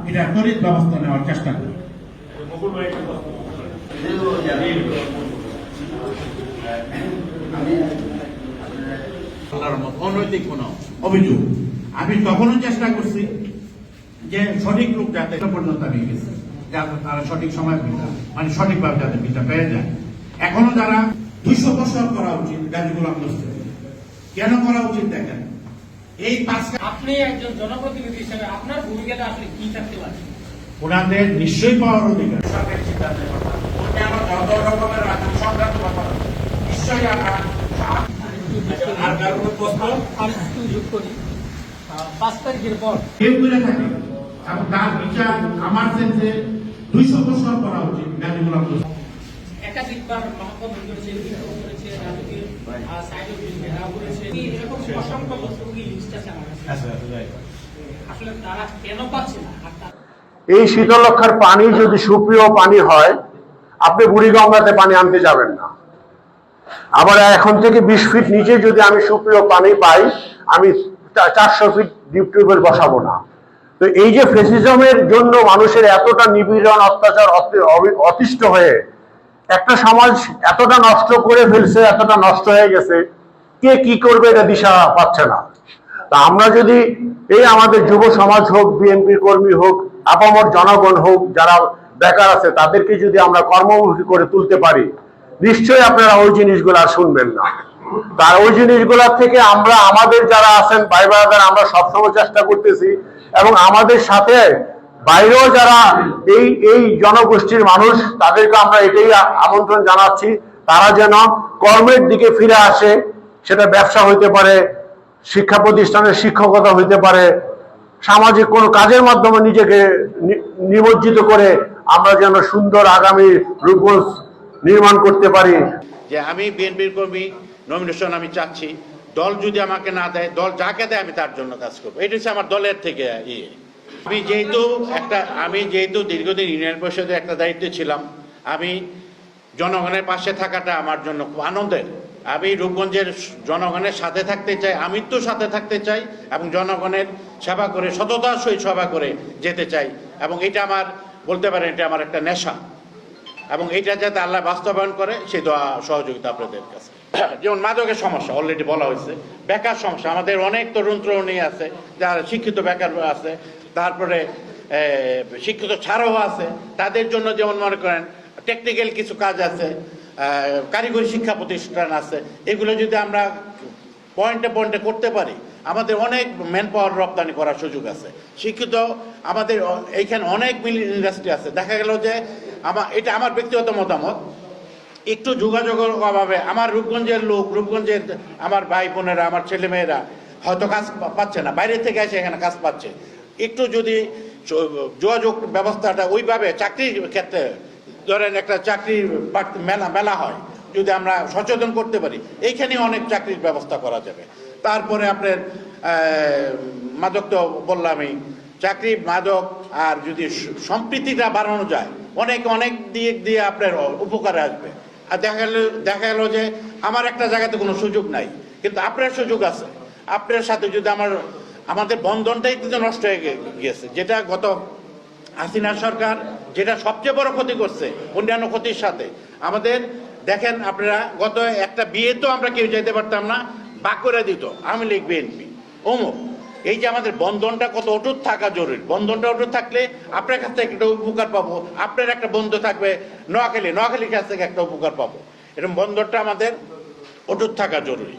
এটা ত্বরিত ব্যবস্থা নেওয়ার চেষ্টা করি। অনৈতিক কোন অভিযোগ আমি তখনও চেষ্টা করছি যে সঠিক লোক যাতে পর্যন্ত আমি গেছি, যাতে তারা সঠিক সময় মানে সঠিকভাবে যাতে বিচার পেয়ে যায়। এখনো যারা 200 বছর করা উচিত গাজীগুলো কেন করা উচিত দেখেন, এই আপনি একজন জনপ্রতিনিধি হিসেবে আপনার ভূমিকাটা আসলে কি থাকতে পারে? ওনাদের নিশ্চয়ই পাওয়ার অধিকার, সরকারি সিদ্ধান্তের কথা আমার যত রকমের রাজনীতি সংক্রান্ত কথা নিশ্চয়ই কেউ করে থাকে এবং তার বিচার আমার সেন্সে 200 বছর করা উচিত গাজীগুলো একাধিকবার মহাপদ করেছে, এরকম অসংখ্য বক্তব্য লিস্ট আছে আমার কাছে। আসলে তারা কেন পাচ্ছে না? এই শীতলক্ষার পানি যদি সুপ্রিয় পানি হয়, আপনি বুড়িগঙ্গাতে পানি আনতে যাবেন না। আবার এখন থেকে 20 ফিট নিচে যদি আমি সুপ্রিয় পানি পাই, আমি 400 ফিট ডিপ টিউবওয়েল বসাবো না। তো এই যে ফেসিজমের জন্য মানুষের এতটা নিপীড়ন অত্যাচার অতিষ্ঠ হয়ে একটা সমাজ এতটা নষ্ট করে ফেলছে, এতটা নষ্ট হয়ে গেছে, কে কি করবে এটা দিশা পাচ্ছে না। তা আমরা যদি এই আমাদের যুব সমাজ হোক, বিএনপির কর্মী হোক, আপামর জনগণ হোক, যারা বেকার আছে তাদেরকে যদি আমরা কর্মমুখী করে তুলতে পারি, নিশ্চয়ই আপনারা ওই জিনিসগুলো আর শুনবেন না। তার ওই জিনিসগুলোর থেকে আমরা আমাদের যারা আছেন ভাই বোনেরা, আমরা সবসময় চেষ্টা করতেছি এবং আমাদের সাথে বাইরেও যারা এই জনগোষ্ঠীর মানুষ, তাদেরকে আমরা এটাই আমন্ত্রণ জানাচ্ছি, তারা যেন কর্মের দিকে ফিরে আসে। সেটা ব্যবসা হইতে পারে, শিক্ষা প্রতিষ্ঠানের শিক্ষকতা হইতে পারে, সামাজিক কোনো কাজের মাধ্যমে নিজেকে নিমজ্জিত করে আমরা যেন সুন্দর আগামী রূপগঞ্জ নির্মাণ করতে পারি। যে আমি বিএনপির কর্মী নমিনেশন আমি চাচ্ছি, দল যদি আমাকে না দেয়, দল যাকে দেয় আমি তার জন্য কাজ করবো। এটা হচ্ছে আমার দলের থেকে আমি যেহেতু দীর্ঘদিন ইউনিয়ন পরিষদে একটা দায়িত্বে ছিলাম, আমি জনগণের পাশে থাকাটা আমার জন্য খুব আনন্দের। আমি রূপগঞ্জের জনগণের সাথে থাকতে চাই, আমৃত্যুর সাথে থাকতে চাই এবং জনগণের সেবা করে, সততার সহিত সেবা করে যেতে চাই। এবং এটা আমার বলতে পারেন এটা আমার একটা নেশা, এবং এটা যাতে আল্লাহ বাস্তবায়ন করে সেই দোয়া সহযোগিতা আপনাদের কাছে। যেমন মাদকের সমস্যা অলরেডি বলা হয়েছে, বেকার সমস্যা, আমাদের অনেক তরুণ তরুণী আছে যারা শিক্ষিত বেকার আছে, তারপরে শিক্ষিত ছাড়াও আছে, তাদের জন্য যেমন মনে করেন টেকনিক্যাল কিছু কাজ আছে, কারিগরি শিক্ষা প্রতিষ্ঠান আছে, এগুলো যদি আমরা পয়েন্টে পয়েন্টে করতে পারি, আমাদের অনেক ম্যান পাওয়ার রপ্তানি করার সুযোগ আছে। শিক্ষিত আমাদের এইখানে অনেক মিল ইন্ডাস্ট্রি আছে। দেখা গেল যে এটা আমার ব্যক্তিগত মতামত, একটু যোগাযোগের অভাবে আমার রূপগঞ্জের লোক, রূপগঞ্জের আমার ভাই বোনেরা, আমার ছেলেমেয়েরা হয়তো কাজ পাচ্ছে না, বাইরে থেকে এসে এখানে কাজ পাচ্ছে। একটু যদি যোগাযোগ ব্যবস্থাটা ওইভাবে চাকরির ক্ষেত্রে ধরেন একটা চাকরির মেলা হয়, যদি আমরা সচেতন করতে পারি, এইখানে অনেক চাকরির ব্যবস্থা করা যাবে। তারপরে আপনার মাদক তো বললামই, চাকরি, মাদক, আর যদি সম্প্রীতিটা বাড়ানো যায়, অনেক দিক দিয়ে আপনার উপকারে আসবে। আর দেখা গেল যে আমার একটা জায়গাতে কোনো সুযোগ নাই, কিন্তু আপনার সুযোগ আছে। আপনার সাথে যদি আমাদের বন্ধনটাই কিন্তু নষ্ট হয়ে গিয়েছে, যেটা গত হাসিনা সরকার যেটা সবচেয়ে বড় ক্ষতি করছে অন্যান্য ক্ষতির সাথে। আমাদের দেখেন আপনারা, গত একটা বিয়ে তো আমরা কেউ যেতে পারতাম না, বাক করে দিত আওয়ামী লীগ বিএনপি অমুক। এই যে আমাদের বন্ধনটা কত অটুট থাকা জরুরি, বন্ধনটা অটুট থাকলে আপনার কাছ থেকে একটা উপকার পাবো, আপনার একটা বন্ধু থাকবে নোয়াখালীর কাছ থেকে একটা উপকার পাবো। এরকম বন্ধনটা আমাদের অটুট থাকা জরুরি।